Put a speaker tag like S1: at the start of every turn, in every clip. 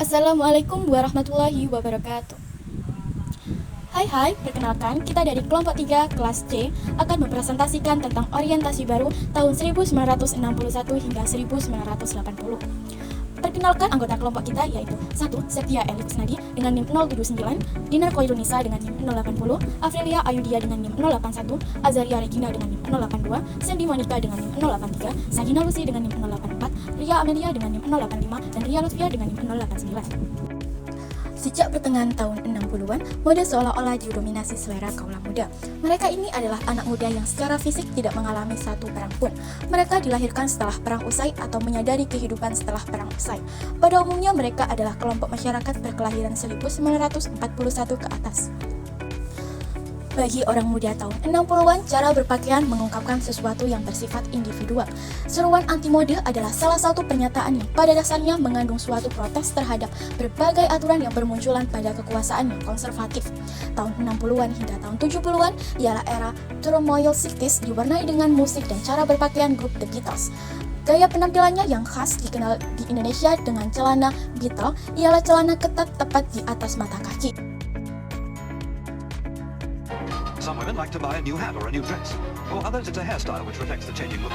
S1: Assalamualaikum warahmatullahi wabarakatuh. Hai, perkenalkan kita dari kelompok 3 kelas C akan mempresentasikan tentang orientasi baru tahun 1961 hingga 1980. Perkenalkan anggota kelompok kita yaitu 1. Septia Elik Snadi dengan NIM 079, Dinar Koirunisa dengan NIM 080, Afrilia Ayudia dengan NIM 081, Azaria Regina dengan NIM 082, Sandy Monica dengan NIM 083, Sagina Lucy dengan NIM 084, Ria Amelia dengan NIM 085, dan Ria Lutfia dengan NIM 089. Sejak pertengahan tahun 60-an, mode seolah-olah didominasi selera kaula muda. Mereka ini adalah anak muda yang secara fisik tidak mengalami satu perang pun. Mereka dilahirkan setelah perang usai atau menyadari kehidupan setelah perang usai. Pada umumnya mereka adalah kelompok masyarakat berkelahiran 1941 ke atas. Bagi orang muda tahun 60-an, cara berpakaian mengungkapkan sesuatu yang bersifat individual. Seruan anti-mode adalah salah satu pernyataan yang pada dasarnya mengandung suatu protes terhadap berbagai aturan yang bermunculan pada kekuasaan yang konservatif. Tahun 60-an hingga tahun 70-an ialah era turmoil psikis diwarnai dengan musik dan cara berpakaian grup The Beatles. Gaya penampilannya yang khas dikenal di Indonesia dengan celana Beatle ialah celana ketat tepat di atas mata kaki.
S2: Some women like to buy a new hat or a new dress. For others, it's a hairstyle which reflects the changing look.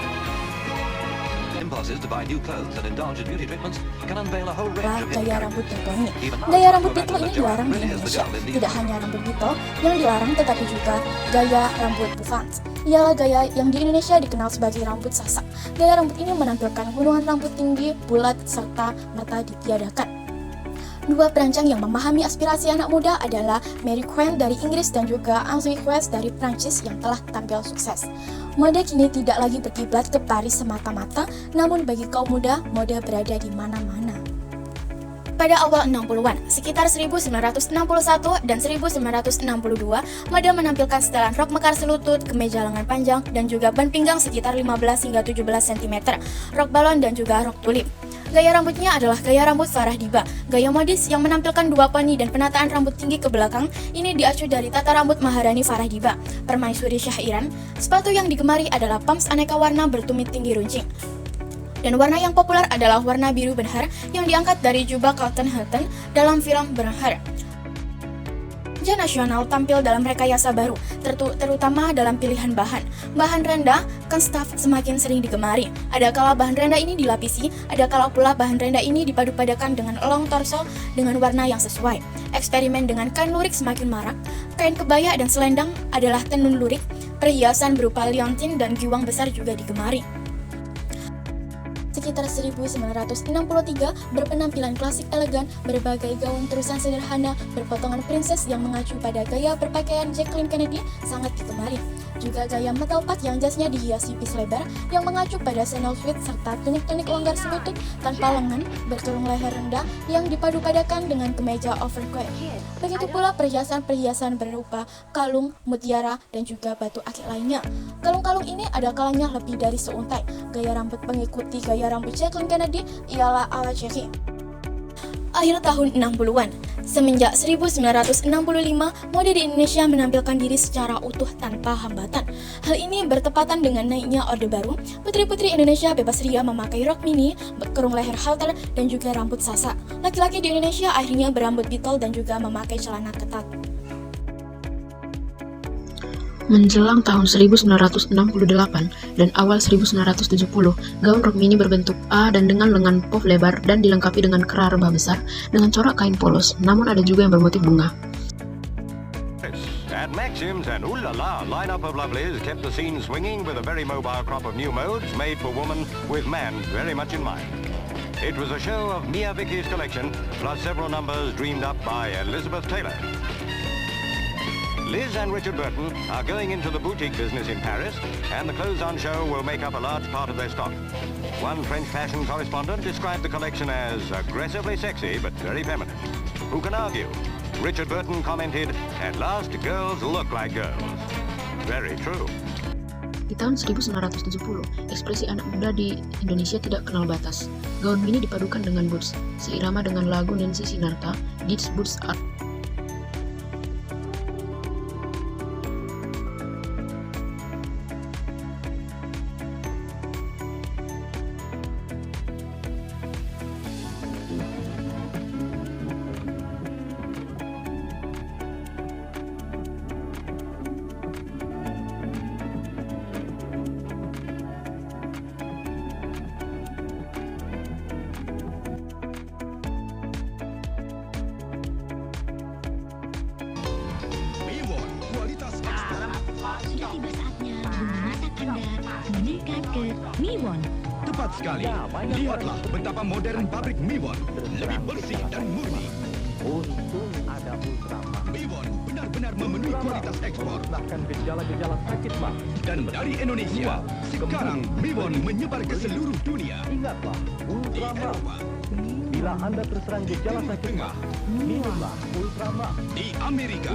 S2: Impulses to buy new clothes and indulge in beauty treatments can unveil a whole range of
S1: Gaya rambut Beatle ini. Gaya rambut Beatle ini dilarang di Indonesia. Tidak hanya rambut Beatle yang dilarang, tetapi juga gaya rambut Buffons. Ialah gaya yang di Indonesia dikenal sebagai rambut sasak. Gaya rambut ini menampilkan gunungan rambut tinggi, bulat, serta mata ditiadakan. Dua perancang yang memahami aspirasi anak muda adalah Mary Quant dari Inggris dan juga Henri Quest dari Prancis yang telah tampil sukses. Mode kini tidak lagi berkiblat ke Paris semata-mata, namun bagi kaum muda, mode berada di mana-mana. Pada awal 60-an, sekitar 1961 dan 1962, mode menampilkan setelan rok mekar selutut, kemeja lengan panjang, dan juga ban pinggang sekitar 15 hingga 17 cm, rok balon, dan juga rok tulip. Gaya rambutnya adalah gaya rambut Farah Diba, gaya modis yang menampilkan dua poni dan penataan rambut tinggi ke belakang. Ini diacu dari tata rambut Maharani Farah Diba, permaisuri Syah Iran. Sepatu yang digemari adalah pumps aneka warna bertumit tinggi runcing. Dan warna yang populer adalah warna biru benhar yang diangkat dari jubah Carlton Hilton dalam film Benhar. Meja nasional tampil dalam rekayasa baru, terutama dalam pilihan bahan. Bahan rendah, staff semakin sering digemari. Ada kala bahan rendah ini dilapisi, ada kala pula bahan rendah ini dipadu-padakan dengan long torso dengan warna yang sesuai. Eksperimen dengan kain lurik semakin marak. Kain kebaya dan selendang adalah tenun lurik. Perhiasan berupa liontin dan giwang besar juga digemari. Sekitar 1963, berpenampilan klasik elegan, berbagai gaun terusan sederhana, berpotongan princess yang mengacu pada gaya berpakaian Jacqueline Kennedy sangat digemari. Juga gaya metal pat yang jasnya dihiasi pis lebar yang mengacu pada sandal fit serta tunik-tunik longgar selutut tanpa lengan berturung leher rendah yang dipadu-padakan dengan kemeja overcoat. Begitu pula perhiasan-perhiasan berupa kalung, mutiara, dan juga batu akik lainnya. Kalung-kalung ini ada kalanya lebih dari seuntai. Gaya rambut mengikuti gaya rambut Jacqueline Kennedy ialah ala Cherry. Akhir tahun 60-an, semenjak 1965, mode di Indonesia menampilkan diri secara utuh tanpa hambatan. Hal ini bertepatan dengan naiknya Orde Baru. Putri-putri Indonesia bebas ria memakai rok mini, kerung leher halter, dan juga rambut sasak. Laki-laki di Indonesia akhirnya berambut Beatle dan juga memakai celana ketat.
S3: Menjelang tahun 1968 dan awal 1970, gaun rok mini berbentuk A dan dengan lengan puff lebar dan dilengkapi dengan kera rebah besar dengan corak kain polos, namun ada juga yang bermotif bunga.
S4: At Maxim's and Ooh La La lineup of lovelies kept the scene swinging with a very mobile crop of new modes made for woman with man very much in mind. It was a show of Mia Vicky's collection plus several numbers dreamed up by Elizabeth Taylor. Liz and Richard Burton are going into the boutique business in Paris, and the clothes on show will make up a large part of their stock. One French fashion correspondent described the collection as aggressively sexy but very feminine. Who can argue? Richard Burton commented, "At last, girls look like girls." Very true.
S3: Di tahun 1970, ekspresi anak muda di Indonesia tidak kenal batas. Gaun mini dipadukan dengan boots, seirama dengan lagu Nancy Sinatra, These Boots Are
S5: ke Miwon.
S6: Tepat sekali. Lihatlah betapa modern pabrik Miwon. Lebih bersih dan murni.
S7: Untung ada Ultramak.
S6: Miwon benar-benar memenuhi kualitas ekspor.
S7: Bahkan gejala-gejala sakit mah.
S6: Dan dari Indonesia, sekarang Miwon menyebar ke seluruh dunia.
S7: Ingatlah,
S6: Di
S7: Ultramak.
S6: Eropa,
S7: Bila Anda terserang gejala
S6: Timur
S7: sakit
S6: Tengah,
S7: mah, minumlah Ultramak.
S6: di Amerika,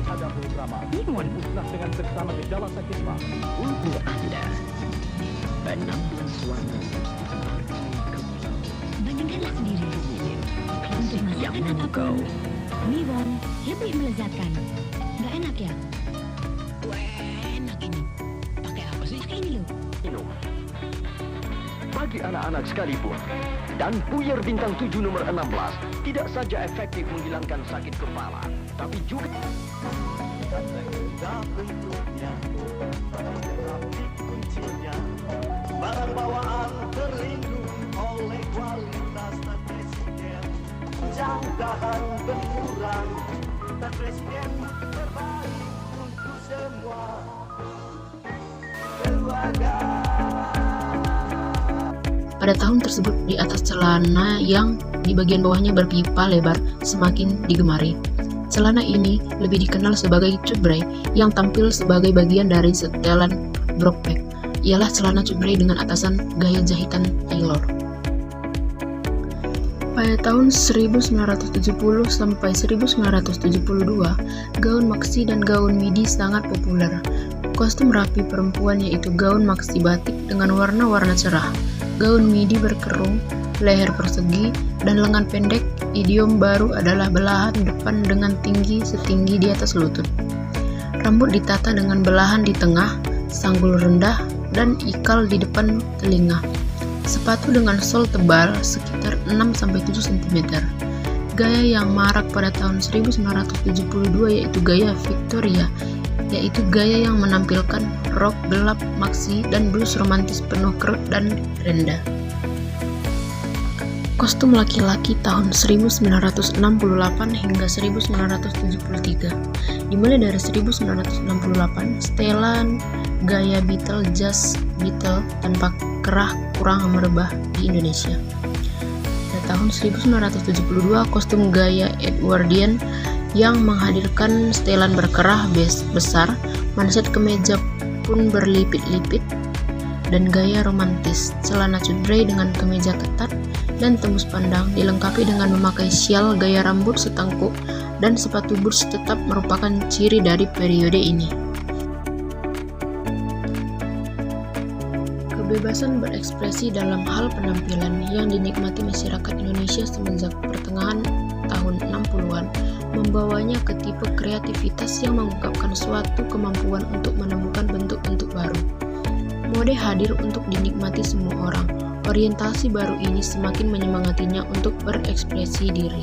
S7: Ada Ultramak.
S5: Miwon.
S7: Musnah dengan seksama gejala sakit mah.
S8: Untuk Anda, penampilan suami
S5: Bandingkanlah sendiri. Untuk masakan apapun, Miwon lebih melezatkan. Nggak enak ya? Enak ini. Pakai apa sih? Pakai ini loh.
S8: bagi anak-anak sekalipun. Dan puyer bintang 7 nomor 16 tidak saja efektif menghilangkan sakit kepala, tapi juga
S9: barang bawaan terlindung oleh kualitas dan presiden, jangkaan benturan dan presiden terbaik untuk semua keluarga.
S3: Pada tahun tersebut, di atas celana yang di bagian bawahnya berpipa lebar semakin digemari. Celana ini lebih dikenal sebagai cutbray, yang tampil sebagai bagian dari setelan brockback. Ialah celana cutbray dengan atasan gaya jahitan tailor. Pada tahun 1970 sampai 1972, gaun maxi dan gaun midi sangat populer. Kostum rapi perempuan yaitu gaun maxi batik dengan warna-warna cerah, gaun midi berkerung, leher persegi, dan lengan pendek. Idiom baru adalah belahan depan dengan tinggi setinggi di atas lutut. Rambut ditata dengan belahan di tengah, sanggul rendah, dan ikal di depan telinga. Sepatu dengan sol tebal sekitar 6-7 cm. Gaya yang marak pada tahun 1972 yaitu gaya Victoria, yaitu gaya yang menampilkan rok gelap maxi dan blus romantis penuh kerut dan rendah. Kostum laki-laki tahun 1968 hingga 1973. Dimulai dari 1968, setelan gaya Beatle jazz Beatle tanpa kerah kurang merebah di Indonesia. Pada tahun 1972, kostum gaya Edwardian yang menghadirkan setelan berkerah besar, manset kemeja pun berlipit-lipit, dan gaya romantis. Celana cutbray dengan kemeja ketat dan tembus pandang dilengkapi dengan memakai syal, gaya rambut setangkuk, dan sepatu boots tetap merupakan ciri dari periode ini. Kebebasan berekspresi dalam hal penampilan yang dinikmati masyarakat Indonesia semenjak pertengahan tahun 60-an membawanya ke tipe kreativitas yang mengungkapkan suatu kemampuan untuk menemukan bentuk-bentuk baru. Mode hadir untuk dinikmati semua orang. Orientasi baru ini semakin menyemangatinya untuk berekspresi diri.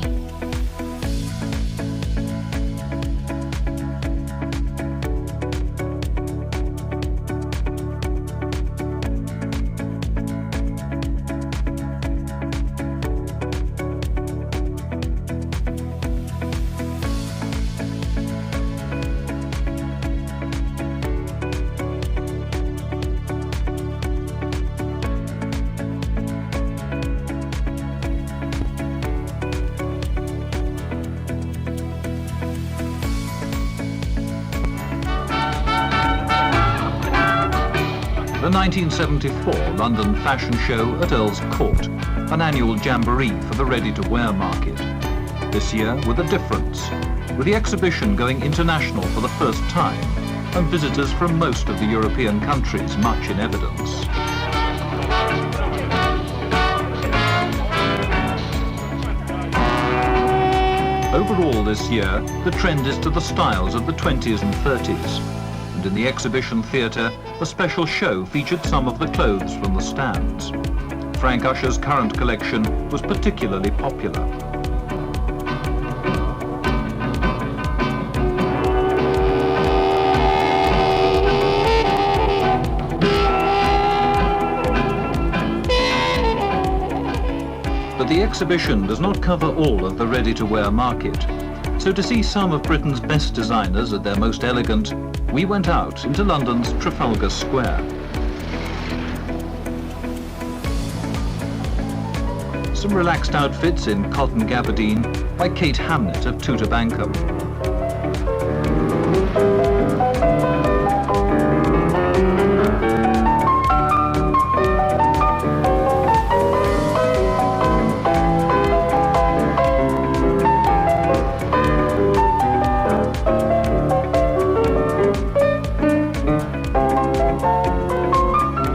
S2: The 1974 London Fashion Show at Earl's Court, an annual jamboree for the ready-to-wear market. This year with a difference, with the exhibition going international for the first time, and visitors from most of the European countries much in evidence. Overall this year, the trend is to the styles of the 20s and 30s. In the exhibition theatre, a special show featured some of the clothes from the stands. Frank Usher's current collection was particularly popular. But the exhibition does not cover all of the ready-to-wear market. So to see some of Britain's best designers at their most elegant, we went out into London's Trafalgar Square. some relaxed outfits in cotton gabardine by Kate Hamnet of Tooter Bankham.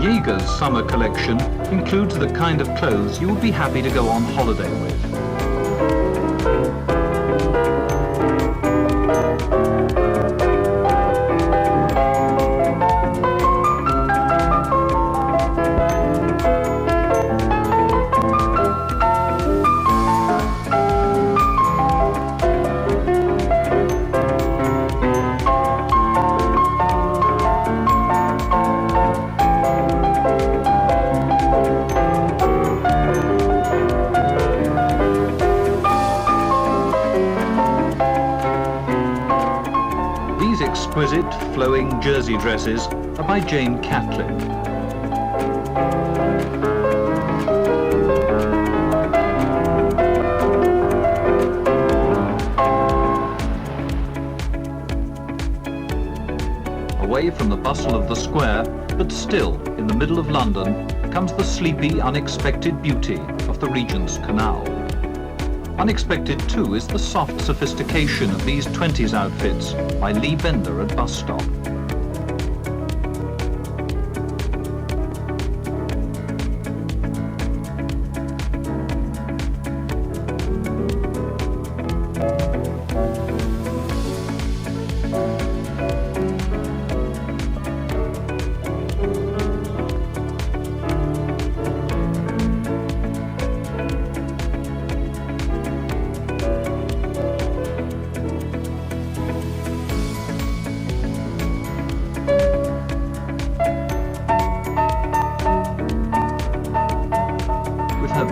S2: Jaeger's summer collection includes the kind of clothes you would be happy to go on holiday with. These exquisite, flowing jersey dresses are by Jane Catlin. Away from the bustle of the square, but still in the middle of London, comes the sleepy, unexpected beauty of the Regent's Canal. Unexpected too is the soft sophistication of these 20s outfits by Lee Bender at Bus Stop.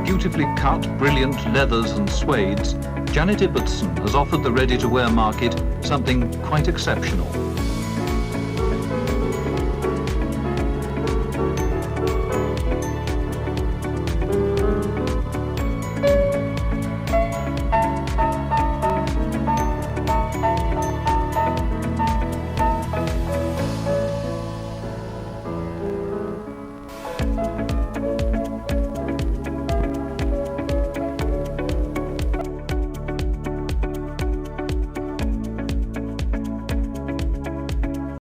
S2: Beautifully cut, brilliant leathers and suedes, Janet Ibbotson has offered the ready-to-wear market something quite exceptional.